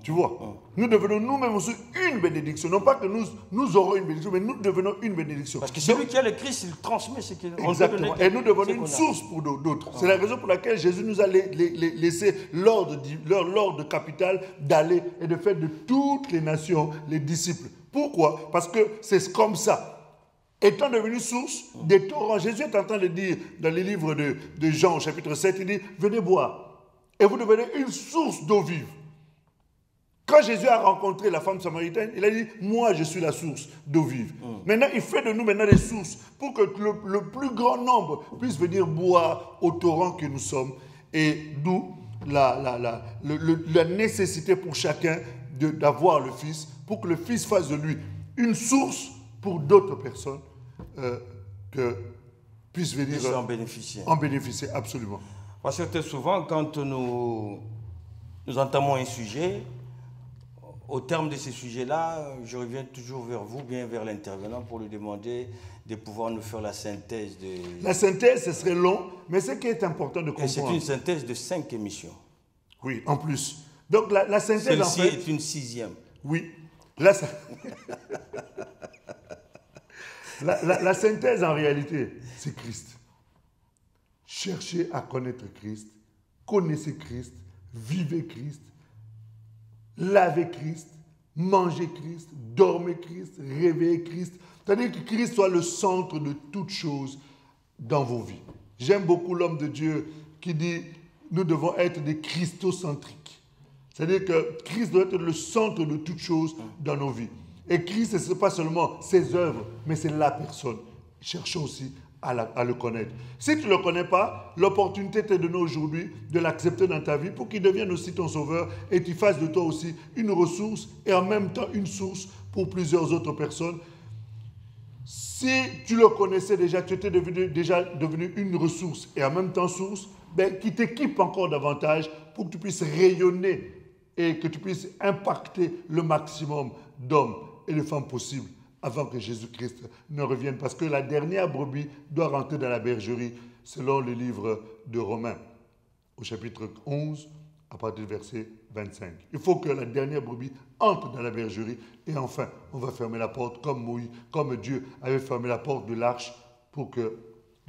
Tu vois, nous devenons nous-mêmes aussi une bénédiction. Non pas que nous aurons une bénédiction, mais nous devenons une bénédiction. Parce que celui qui a le Christ, il transmet ce qu'il a. Exactement. Et nous devenons une source pour d'autres. C'est la raison pour laquelle Jésus nous a laissé l'ordre capital d'aller et de faire de toutes les nations les disciples. Pourquoi? Parce que c'est comme ça. Étant devenu source des torrents, Jésus est en train de dire dans les livres de Jean, au chapitre 7, il dit, venez boire. Et vous devenez une source d'eau vive. Quand Jésus a rencontré la femme samaritaine, il a dit, moi je suis la source d'eau vive. Maintenant, il fait de nous maintenant des sources pour que le plus grand nombre puisse venir boire au torrent que nous sommes. Et d'où la nécessité pour chacun d'avoir le Fils, pour que le Fils fasse de lui une source pour d'autres personnes que puissent venir en bénéficier, absolument. Parce que très souvent, quand nous entamons un sujet, au terme de ces sujets-là, je reviens toujours vers vous, bien vers l'intervenant, pour lui demander de pouvoir nous faire la synthèse de... La synthèse, ce serait long, mais ce qui est important de comprendre... Et c'est une synthèse de 5 émissions. Oui, en plus. Donc la synthèse, en fait... Celle-ci est une 6e. Oui. La synthèse, en réalité, c'est Christ. Cherchez à connaître Christ, connaissez Christ, vivez Christ, lavez Christ, mangez Christ, dormez Christ, réveillez Christ. C'est-à-dire que Christ soit le centre de toutes choses dans vos vies. J'aime beaucoup l'homme de Dieu qui dit nous devons être des christocentriques. C'est-à-dire que Christ doit être le centre de toutes choses dans nos vies. Et Christ, ce n'est pas seulement ses œuvres, mais c'est la personne. Cherchons aussi à le connaître. Si tu ne le connais pas, l'opportunité t'est donnée aujourd'hui de l'accepter dans ta vie pour qu'il devienne aussi ton sauveur et tu fasses de toi aussi une ressource et en même temps une source pour plusieurs autres personnes. Si tu le connaissais déjà, tu étais déjà devenu une ressource et en même temps source, qui t'équipe encore davantage pour que tu puisses rayonner et que tu puisses impacter le maximum d'hommes et de femmes possibles avant que Jésus-Christ ne revienne. Parce que la dernière brebis doit rentrer dans la bergerie, selon le livre de Romains, au chapitre 11, à partir du verset 25. Il faut que la dernière brebis entre dans la bergerie et enfin, on va fermer la porte comme Dieu avait fermé la porte de l'arche pour que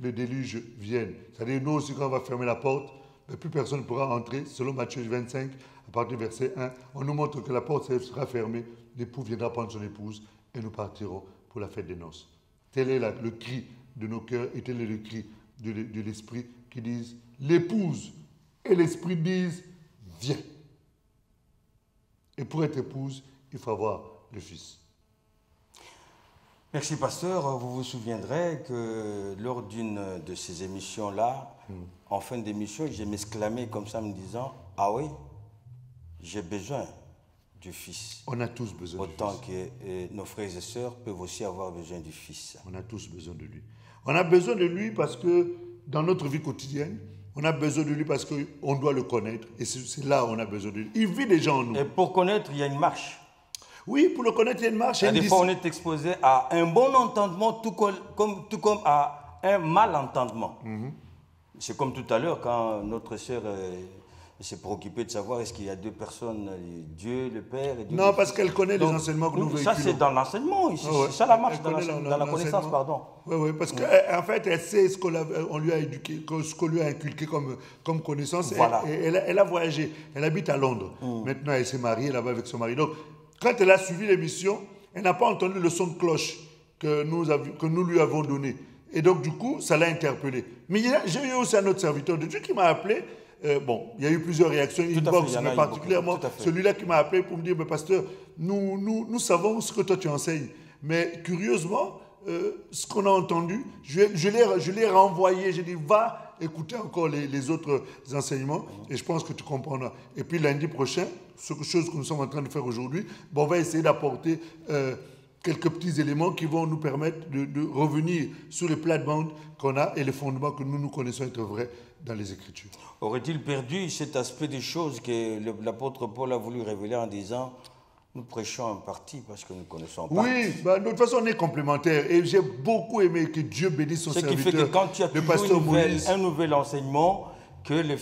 le déluge vienne. C'est-à-dire, nous aussi, quand on va fermer la porte, plus personne ne pourra entrer. Selon Matthieu 25, à partir du verset 1, on nous montre que la porte sera fermée, l'époux viendra prendre son épouse et nous partirons pour la fête des noces. Tel est le cri de nos cœurs et tel est le cri de l'Esprit qui disent l'épouse et l'Esprit disent viens. Et pour être épouse, il faut avoir le Fils. Merci, pasteur. Vous vous souviendrez que lors d'une de ces émissions-là, en fin d'émission, j'ai m'exclamé comme ça, me disant « Ah oui, j'ai besoin du Fils. » On a tous besoin du Fils. Autant que nos frères et sœurs peuvent aussi avoir besoin du Fils. On a tous besoin de lui. On a besoin de lui parce que dans notre vie quotidienne, on a besoin de lui parce qu'on doit le connaître. Et c'est là où on a besoin de lui. Il vit déjà en nous. Et pour connaître, il y a une marche. Oui, pour le connaître, il y a une marche. Des fois, on est exposé à un bon entendement, tout comme à un malentendement. C'est comme tout à l'heure, quand notre sœur s'est préoccupée de savoir est-ce qu'il y a deux personnes, Dieu, le Père et Dieu. Non, parce qu'elle connaît les enseignements que nous véhiculons. Ça, c'est dans l'enseignement. C'est ça la marche, dans la connaissance, pardon. Oui, parce qu'en fait, elle sait ce qu'on lui a éduqué, ce qu'on lui a inculqué comme connaissance. Voilà. Et elle a voyagé. Elle habite à Londres. Maintenant, elle s'est mariée là-bas avec son mari. Donc, quand elle a suivi l'émission, elle n'a pas entendu le son de cloche que nous lui avons donné. Et donc, du coup, ça l'a interpellée. Mais j'ai eu aussi un autre serviteur de Dieu qui m'a appelé. Bon, il y a eu plusieurs réactions, inbox, mais particulièrement celui-là qui m'a appelé pour me dire, mais pasteur, nous savons ce que toi tu enseignes. Mais curieusement, ce qu'on a entendu, je l'ai renvoyé. J'ai dit, va écouter encore les autres enseignements et je pense que tu comprendras. Et puis lundi prochain, chose que nous sommes en train de faire aujourd'hui, on va essayer d'apporter quelques petits éléments qui vont nous permettre de revenir sur les plates-bandes qu'on a et les fondements que nous connaissons être vrais dans les Écritures. Aurait-il perdu cet aspect des choses que l'apôtre Paul a voulu révéler en disant nous prêchons un parti parce que nous connaissons pas. Oui, de toute façon on est complémentaires et j'ai beaucoup aimé que Dieu bénisse son serviteur. Ce qui fait que quand tu as toujours un nouvel enseignement, que les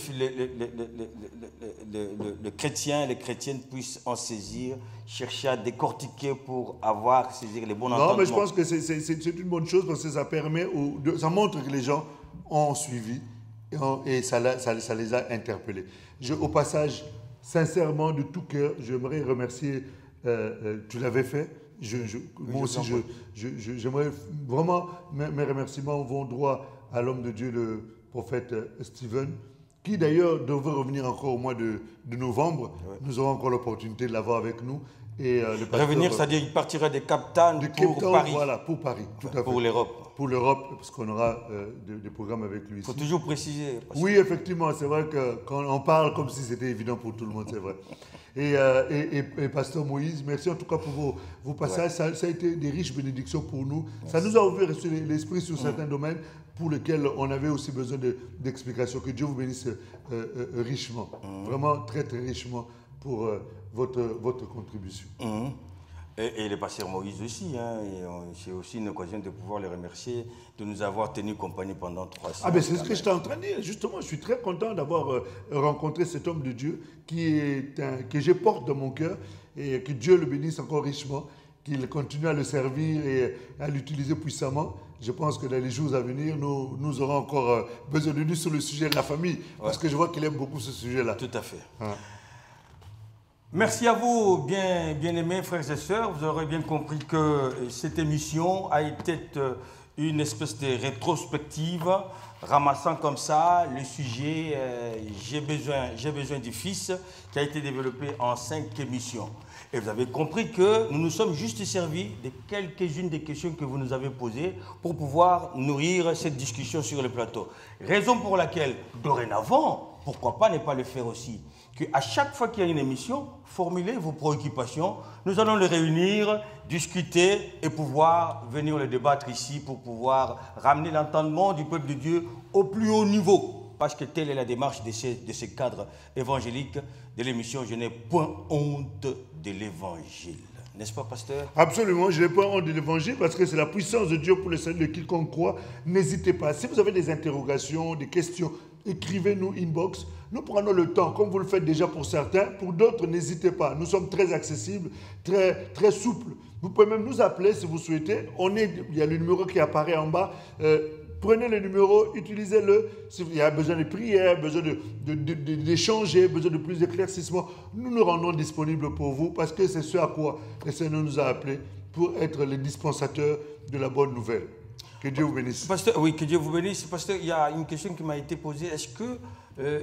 chrétiens puissent en saisir, chercher à décortiquer pour saisir les bons entendements. Non, mais je pense que c'est une bonne chose parce que ça permet, ça montre que les gens ont suivi et ça les a interpellés. Au passage, sincèrement, de tout cœur, j'aimerais remercier, tu l'avais fait, moi aussi, j'aimerais vraiment, mes remerciements vont droit à l'homme de Dieu, le prophète Stephen, qui d'ailleurs devrait revenir encore au mois de novembre. Ouais. Nous aurons encore l'opportunité de l'avoir avec nous. Et, revenir, c'est-à-dire qu'il partirait de Cape Town pour Paris. Voilà, pour Paris, tout à fait. Pour l'Europe. Pour l'Europe, parce qu'on aura des programmes avec lui ici. Il faut toujours préciser. Oui, effectivement, c'est vrai que quand on parle comme si c'était évident pour tout le monde, c'est vrai. Et Pasteur Moïse, merci en tout cas pour vos passages. Ouais. Ça a été des riches bénédictions pour nous. Merci. Ça nous a ouvert l'esprit sur certains domaines pour lesquels on avait aussi besoin d'explications. Que Dieu vous bénisse richement, vraiment très très richement pour votre contribution. Et le pasteur Moïse aussi, hein, c'est aussi une occasion de pouvoir les remercier de nous avoir tenu compagnie pendant 3 semaines. Ah ben c'est ce que j'étais en train de dire. Justement, je suis très content d'avoir rencontré cet homme de Dieu que je porte dans mon cœur et que Dieu le bénisse encore richement, qu'il continue à le servir et à l'utiliser puissamment. Je pense que dans les jours à venir, nous aurons encore besoin de lui sur le sujet de la famille, parce que je vois qu'il aime beaucoup ce sujet-là. Tout à fait. Hein. Merci à vous, bien-aimés frères et sœurs. Vous aurez bien compris que cette émission a été une espèce de rétrospective, ramassant comme ça le sujet J'ai besoin du Fils, qui a été développé en 5 émissions. Et vous avez compris que nous nous sommes juste servis de quelques-unes des questions que vous nous avez posées pour pouvoir nourrir cette discussion sur le plateau. Raison pour laquelle, dorénavant, pourquoi pas ne pas le faire aussi, qu'à chaque fois qu'il y a une émission, formulez vos préoccupations. Nous allons les réunir, discuter et pouvoir venir les débattre ici pour pouvoir ramener l'entendement du peuple de Dieu au plus haut niveau. Parce que telle est la démarche de ces cadres évangéliques de l'émission « Je n'ai point honte de l'évangile ». N'est-ce pas, pasteur? Absolument, je n'ai pas honte de l'évangile parce que c'est la puissance de Dieu pour le salut de quiconque croit. N'hésitez pas. Si vous avez des interrogations, des questions, écrivez-nous inbox. Nous prenons le temps, comme vous le faites déjà pour certains. Pour d'autres, n'hésitez pas. Nous sommes très accessibles, très, très souples. Vous pouvez même nous appeler si vous souhaitez. Il y a le numéro qui apparaît en bas. Prenez le numéro, utilisez-le. S'il y a besoin de prière, besoin d'échanger, besoin de plus d'éclaircissement, nous nous rendons disponibles pour vous parce que c'est ce à quoi le Seigneur nous a appelés pour être les dispensateurs de la bonne nouvelle. Que Dieu vous bénisse. Pasteur, oui, que Dieu vous bénisse. Pasteur, il y a une question qui m'a été posée. Est-ce que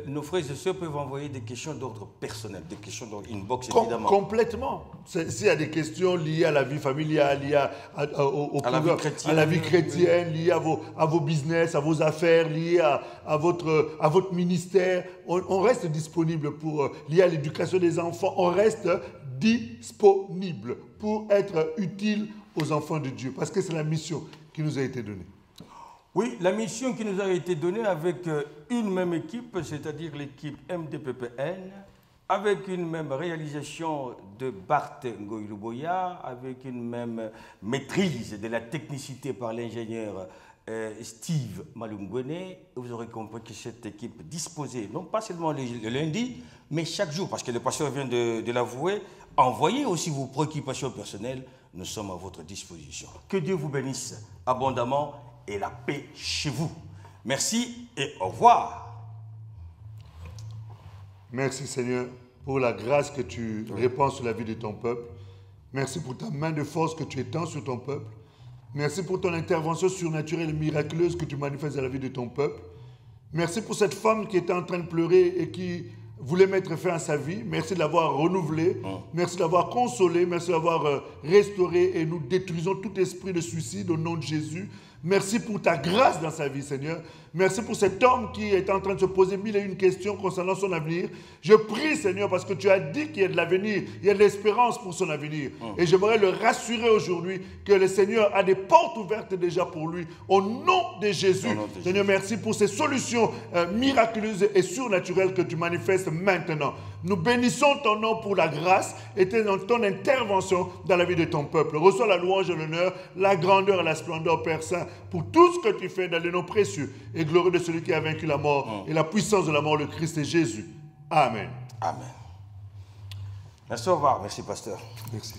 nos frères et sœurs peuvent envoyer des questions d'ordre personnel, des questions d'ordre inbox, évidemment? Complètement. S'il y a des questions liées à la vie familiale, liées à la vie chrétienne, liées à vos business, à vos affaires, liées à votre ministère, on reste disponible liées à l'éducation des enfants, on reste disponible pour être utile aux enfants de Dieu, parce que c'est la mission qui nous a été donnée. Oui, la mission qui nous a été donnée avec une même équipe, c'est-à-dire l'équipe MDPPN, avec une même réalisation de Bart Ngoïluboya, avec une même maîtrise de la technicité par l'ingénieur Steve Malungwene. Vous aurez compris que cette équipe disposait, non pas seulement le lundi, mais chaque jour, parce que le pasteur vient de l'avouer, envoyez aussi vos préoccupations personnelles. Nous sommes à votre disposition. Que Dieu vous bénisse abondamment et la paix chez vous. Merci et au revoir. Merci Seigneur pour la grâce que tu répands sur la vie de ton peuple. Merci pour ta main de force que tu étends sur ton peuple. Merci pour ton intervention surnaturelle et miraculeuse que tu manifestes dans la vie de ton peuple. Merci pour cette femme qui était en train de pleurer et qui voulait mettre fin à sa vie. Merci de l'avoir renouvelée. Merci de l'avoir consolée. Merci de l'avoir restaurée. Et nous détruisons tout esprit de suicide au nom de Jésus. Merci pour ta grâce dans sa vie, Seigneur. Merci pour cet homme qui est en train de se poser mille et une questions concernant son avenir. Je prie, Seigneur, parce que tu as dit qu'il y a de l'avenir, il y a de l'espérance pour son avenir. Et j'aimerais le rassurer aujourd'hui que le Seigneur a des portes ouvertes déjà pour lui. Au nom de Jésus, Seigneur, merci pour ces solutions miraculeuses et surnaturelles que tu manifestes maintenant. Nous bénissons ton nom pour la grâce et ton intervention dans la vie de ton peuple. Reçois la louange et l'honneur, la grandeur et la splendeur, Père Saint, pour tout ce que tu fais dans les noms précieux et glorieux de celui qui a vaincu la mort et la puissance de la mort, le Christ et Jésus. Amen. Amen. Merci, au revoir. Merci, pasteur. Merci.